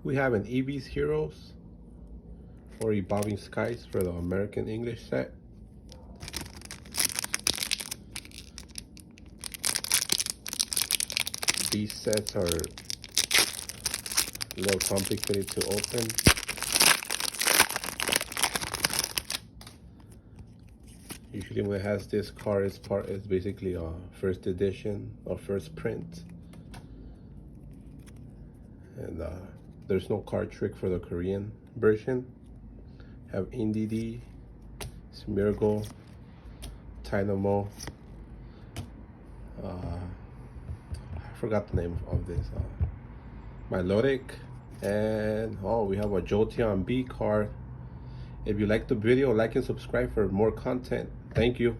We have an Eevee's Heroes or Evolving Skies for the American English set. These sets are a little complicated to open. Usually when it has this card, it's basically a first edition or first print. And there's no card trick for the Korean version. Have Indeedee, Smeargle, Tynamo. I forgot the name of this. Milotic. And we have a Jolteon B card. If you like the video, like and subscribe for more content. Thank you.